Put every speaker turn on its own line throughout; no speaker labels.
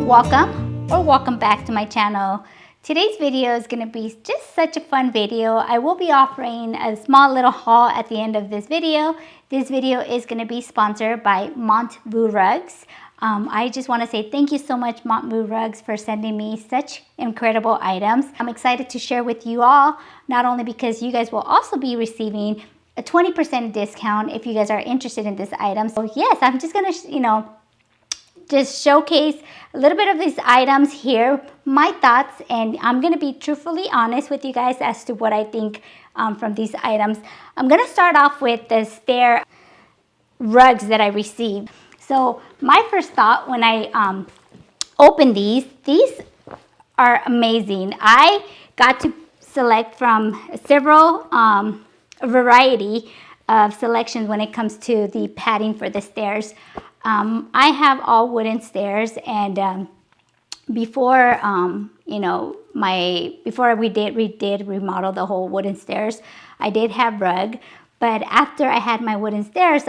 welcome back to my channel. Today's video is going to be just such a fun video. I will be offering a small little haul at the end of this video. This video is going to be sponsored by Montvoorugs. I just want to say thank you so much, Montvoorugs, for sending me such incredible items. I'm excited to share with you all, not only because you guys will also be receiving a 20% discount if you guys are interested in this item. So yes, I'm just going to, just showcase a little bit of these items here, my thoughts, and I'm going to be truthfully honest with you guys as to what I think from these items. I'm going to start off with the stair rugs that I received. So my first thought when I opened these are amazing. I got to select from several variety of selections when it comes to the padding for the stairs. I have all wooden stairs, and before we did remodel the whole wooden stairs, I did have rug. But after I had my wooden stairs,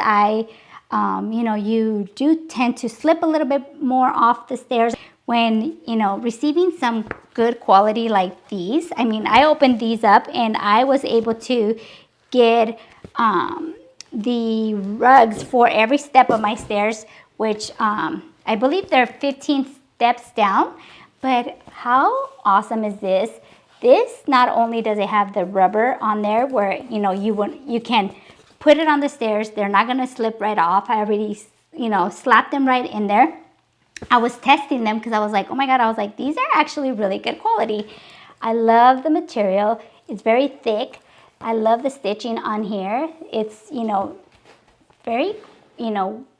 you do tend to slip a little bit more off the stairs when receiving some good quality like these. I mean, I opened these up and I was able to get the rugs for every step of my stairs, which I believe they're 15 steps down. But how awesome is this? This, not only does it have the rubber on there where you can put it on the stairs, they're not going to slip right off. I already slapped them right in there. I was testing them because I was like, oh my god, I was like, these are actually really good quality. I love the material. It's very thick. I love the stitching on here. It's, very,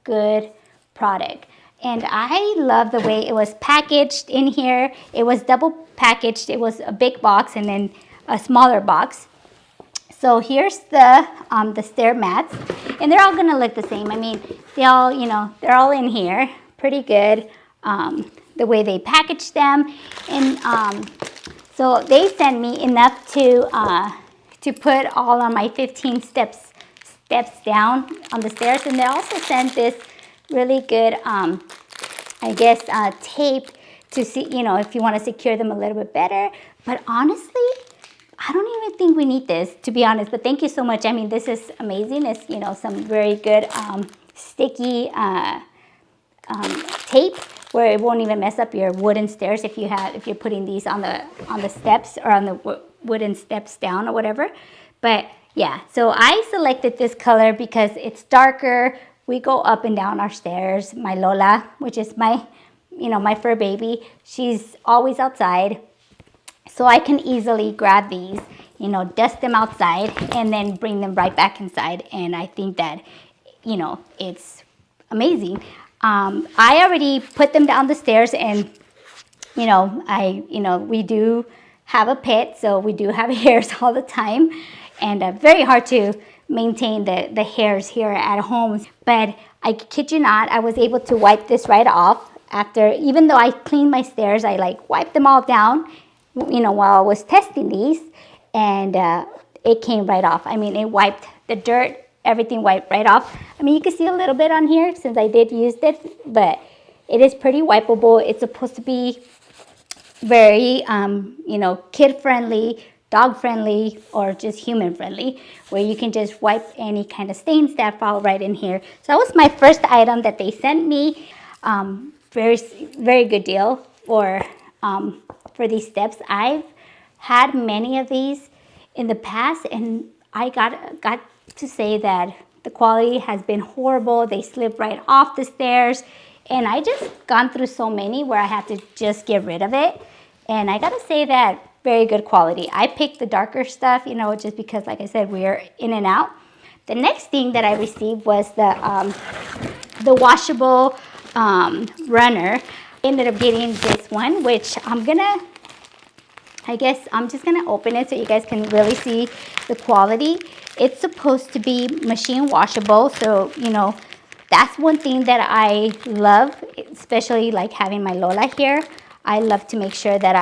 good product. And I love the way it was packaged in here. It was double packaged. It was a big box and then a smaller box. So here's the stair mats, and they're all gonna look the same. I mean, they're all in here. Pretty good, the way they packaged them. And so they sent me enough to put all on my 15 steps down on the stairs. And they also sent this really good, tape to see, if you want to secure them a little bit better. But honestly, I don't even think we need this, to be honest. But thank you so much. I mean, this is amazing. It's, some very good sticky tape where it won't even mess up your wooden stairs if you're putting these on the steps or on the wooden steps down or whatever. But yeah, so I selected this color because it's darker. We go up and down our stairs. My Lola, which is my fur baby, she's always outside. So I can easily grab these, dust them outside and then bring them right back inside. And I think that, it's amazing. I already put them down the stairs, and, we do have a pet, so we do have hairs all the time. And very hard to maintain the hairs here at home. But I kid you not, I was able to wipe this right off after, even though I cleaned my stairs, I wiped them all down, while I was testing these, and it came right off. I mean, it wiped the dirt, everything wiped right off. I mean, you can see a little bit on here since I did use it, but it is pretty wipeable. It's supposed to be very, kid-friendly, dog-friendly, or just human-friendly, where you can just wipe any kind of stains that fall right in here. So that was my first item that they sent me. Very, very good deal for these steps. I've had many of these in the past, and I got to say that the quality has been horrible. They slip right off the stairs, and I just gone through so many where I had to just get rid of it. And I gotta say that very good quality. I picked the darker stuff, just because, like I said, we're in and out. The next thing that I received was the washable runner. I ended up getting this one, which I'm just gonna open it so you guys can really see the quality. It's supposed to be machine washable, so that's one thing that I love, especially like having my Lola here. I love to make sure that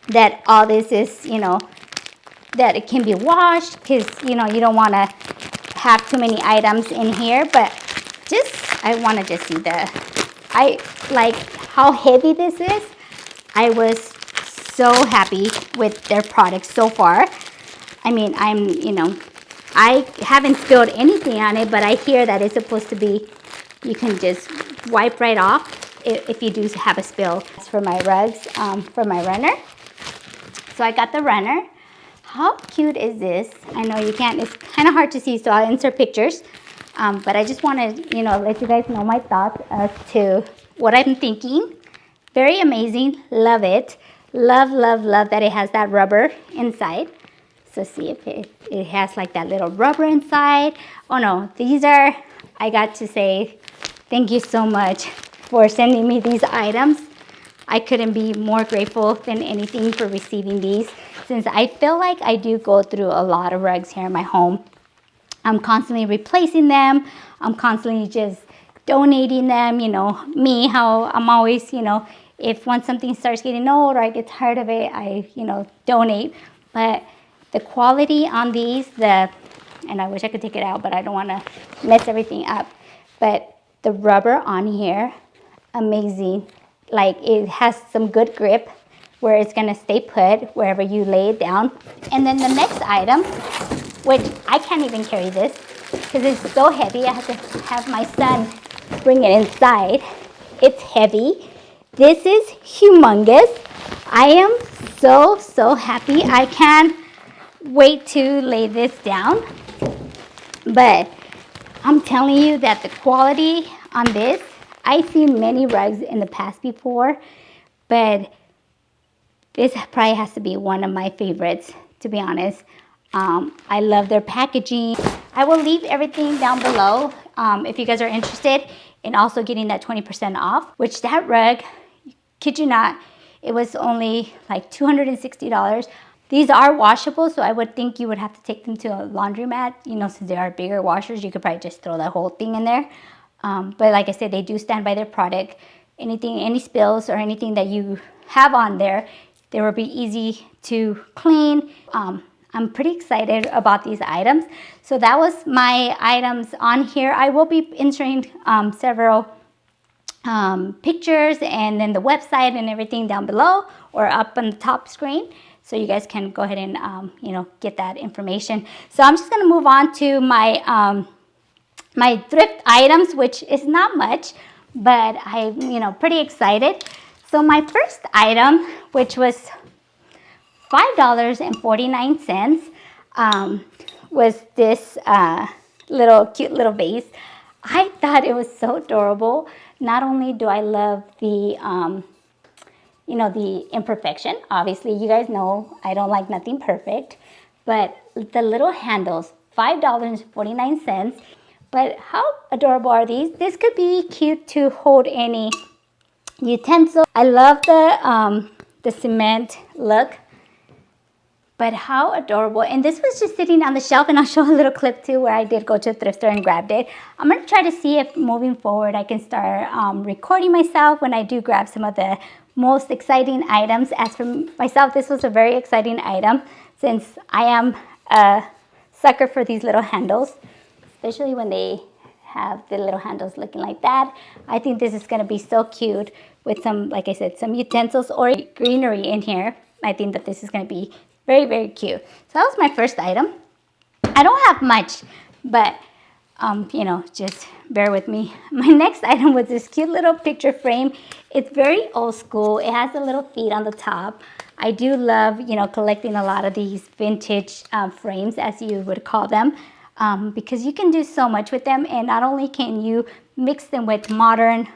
that all this is, that it can be washed, because you don't want to have too many items in here. But I want to just see I like how heavy this is. I was so happy with their products so far. I mean, I haven't spilled anything on it, but I hear that it's supposed to be, you can just wipe right off if you do have a spill. That's for my rugs, for my runner. So I got the runner. How cute is this? I know you can't, it's kind of hard to see, so I'll insert pictures. But I just want to, let you guys know my thoughts as to what I'm thinking. Very amazing. Love it. Love, love, love that it has that rubber inside. So see if it has like that little rubber inside. Oh no, these are, I got to say thank you so much for sending me these items. I couldn't be more grateful than anything for receiving these, since I feel like I do go through a lot of rugs here in my home. I'm constantly replacing them. I'm constantly just donating them. Me, how I'm always, if once something starts getting old or I get tired of it, I, donate. But the quality on these, and I wish I could take it out, but I don't want to mess everything up. But the rubber on here, amazing. Like, it has some good grip where it's going to stay put wherever you lay it down. And then the next item, which I can't even carry this because it's so heavy. I have to have my son bring it inside. It's heavy. This is humongous. I am so, so happy. I can't wait to lay this down. But I'm telling you that the quality on this, I've seen many rugs in the past before, but this probably has to be one of my favorites, to be honest. I love their packaging. I will leave everything down below if you guys are interested in also getting that 20% off, which that rug, kid you not, it was only like $260. These are washable, so I would think you would have to take them to a laundromat. Since they are bigger washers, you could probably just throw that whole thing in there. But like I said, they do stand by their product. Any spills or anything that you have on there, they will be easy to clean. I'm pretty excited about these items. So that was my items on here. I will be inserting several pictures and then the website and everything down below or up on the top screen. So you guys can go ahead and, get that information. So I'm just going to move on to my, my thrift items, which is not much, but I'm, pretty excited. So my first item, which was $5.49, was this cute little vase. I thought it was so adorable. Not only do I love the, the imperfection. Obviously, you guys know I don't like nothing perfect, but the little handles, $5.49. But how adorable are these? This could be cute to hold any utensil. I love the cement look. But how adorable. And this was just sitting on the shelf, and I'll show a little clip too where I did go to a thrift store and grabbed it. I'm going to try to see if moving forward I can start recording myself when I do grab some of the most exciting items. As for myself, this was a very exciting item since I am a sucker for these little handles, especially when they have the little handles looking like that. I think this is going to be so cute with some, like I said, some utensils or greenery in here. I think that this is going to be very, very cute. So that was my first item. I don't have much, but, just bear with me. My next item was this cute little picture frame. It's very old school. It has the little feet on the top. I do love, collecting a lot of these vintage frames, as you would call them, because you can do so much with them. And not only can you mix them with modern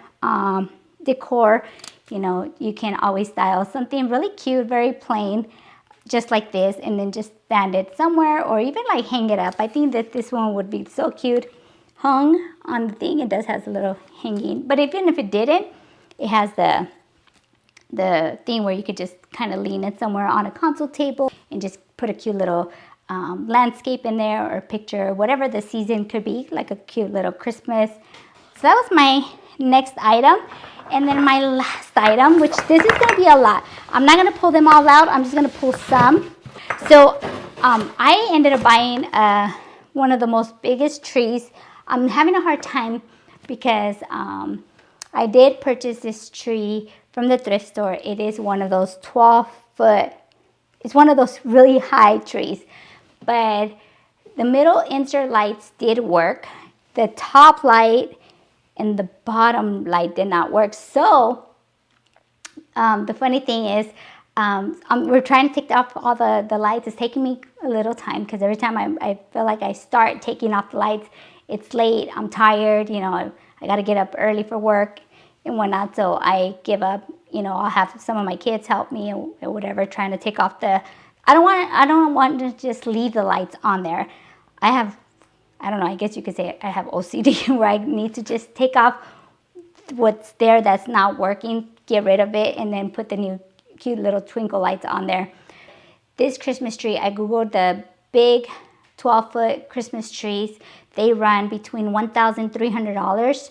decor, you can always style something really cute, very plain, just like this, and then just stand it somewhere or even like hang it up. I think that this one would be so cute hung on the thing. It does has a little hanging, but even if it didn't, it has the thing where you could just kind of lean it somewhere on a console table and just put a cute little landscape in there or picture, whatever the season could be, like a cute little Christmas. So that was my next item. And then my last item, which this is going to be a lot. I'm not going to pull them all out. I'm just going to pull some. So I ended up buying one of the most biggest trees. I'm having a hard time because I I did purchase this tree from the thrift store. It is one of those 12-foot, it's one of those really high trees. But the middle insert lights did work. The top light and the bottom light did not work. So the funny thing is, we're trying to take off all the lights. It's taking me a little time because every time I feel like I start taking off the lights, it's late, I'm tired, you know, I got to get up early for work and whatnot. So I give up, you know, I'll have some of my kids help me or whatever, trying to take off the, I don't want to just leave the lights on there. I don't know, I guess you could say I have OCD where I need to just take off what's there that's not working, get rid of it, and then put the new cute little twinkle lights on there. This Christmas tree, I googled the big 12-foot Christmas trees. They run between $1,300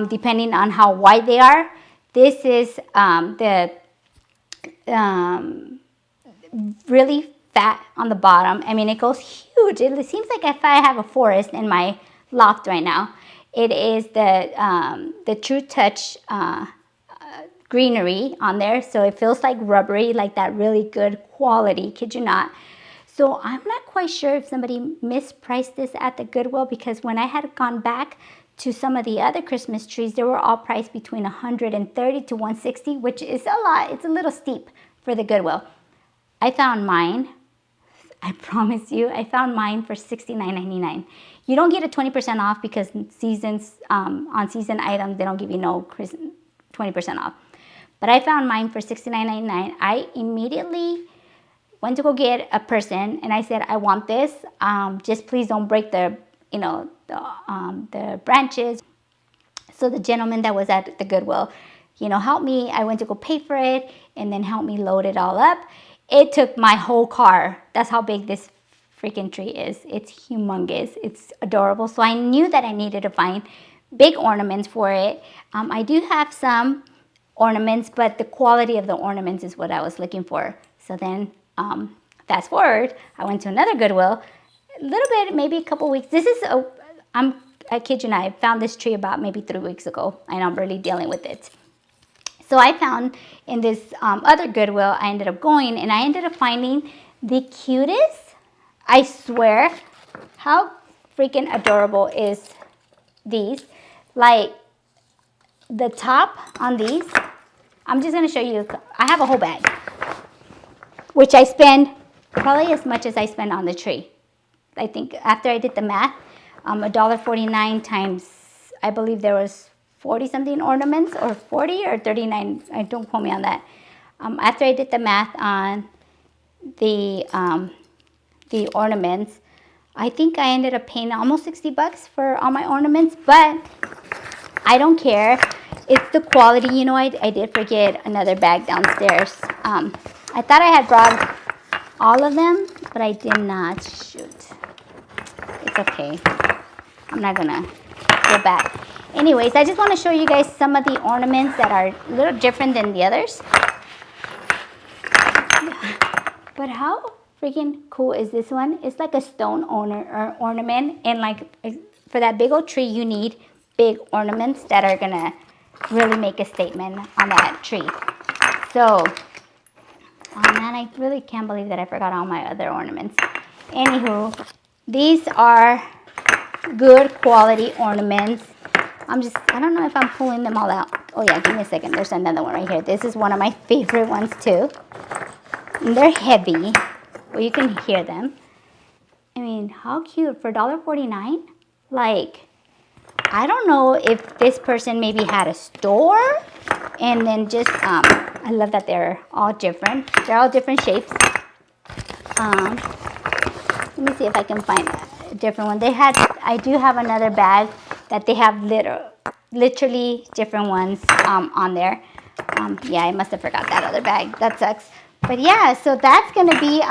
depending on how wide they are. This is the really fat on the bottom. I mean, it goes huge. It seems like if I have a forest in my loft right now. It is the True Touch greenery on there, so it feels like rubbery, like that really good quality, kid you not. So I'm not quite sure if somebody mispriced this at the Goodwill, because when I had gone back to some of the other Christmas trees, they were all priced between $130 to $160, which is a lot. It's a little steep for the Goodwill. I found mine, I promise you, I found mine for $69.99. You don't get a 20% off because seasons, on season items, they don't give you no 20% off. But I found mine for $69.99. I immediately went to go get a person and I said, I want this. Just please don't break the, you know, the branches. So the gentleman that was at the Goodwill, you know, helped me. I went to go pay for it and then helped me load it all up. It took my whole car. That's how big this freaking tree is. It's humongous. It's adorable. So I knew that I needed to find big ornaments for it. I do have some ornaments, but the quality of the ornaments is what I was looking for. So then fast forward, I went to another Goodwill, a little bit, maybe a couple weeks. This is, I kid you not, I found this tree about maybe 3 weeks ago, and I'm really dealing with it. So I found in this other Goodwill, I ended up going, and I ended up finding the cutest, I swear, how freaking adorable is these. Like, the top on these, I'm just going to show you, I have a whole bag, which I spend probably as much as I spend on the tree. I think after I did the math, $1.49 times, I believe there was 40 something ornaments, or 40 or 39, I don't quote me on that. After I did the math on the ornaments, I think I ended up paying almost $60 for all my ornaments, but I don't care. It's the quality. You know, I did forget another bag downstairs. I thought I had brought all of them, but I did not. Shoot. It's okay. I'm not gonna go back. Anyways, I just want to show you guys some of the ornaments that are a little different than the others. But how freaking cool is this one? It's like a stone ornament, and like for that big old tree, you need big ornaments that are gonna really make a statement on that tree. So, oh man, I really can't believe that I forgot all my other ornaments. Anywho, these are good quality ornaments. I don't know if I'm pulling them all out. Oh yeah, give me a second. There's another one right here. This is one of my favorite ones too. And they're heavy. Well, you can hear them. I mean, how cute for $1.49? Like, I don't know if this person maybe had a store and then just, I love that they're all different. They're all different shapes. Let me see if I can find a different one. I do have another bag that they have literally different ones on there. Yeah, I must have forgot that other bag. That sucks. But yeah, so that's going to be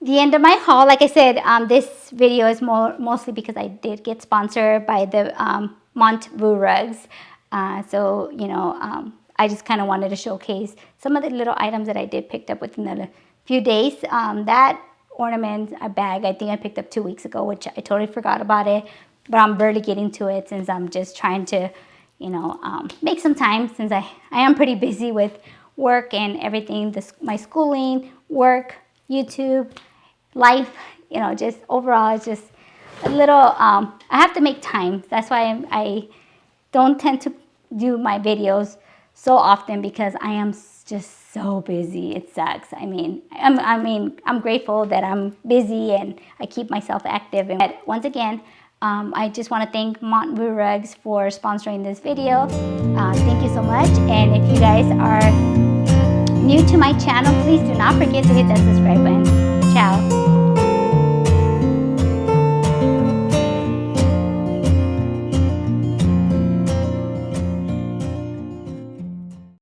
the end of my haul. Like I said, this video is mostly because I did get sponsored by the Montvoorugs. So, you know, I just kind of wanted to showcase some of the little items that I did pick up within a few days. That ornament, a bag, I think I picked up 2 weeks ago, which I totally forgot about it. But I'm barely getting to it since I'm just trying to you know, make some time, since I am pretty busy with work and everything, my schooling, work, YouTube, life, you know, just overall, it's just a little, I have to make time. That's why I don't tend to do my videos so often, because I am just so busy. It sucks. I mean, I'm grateful that I'm busy and I keep myself active. But once again, I just want to thank Montvoorugs for sponsoring this video. Thank you so much. And if you guys are new to my channel, please do not forget to hit that subscribe button. Ciao.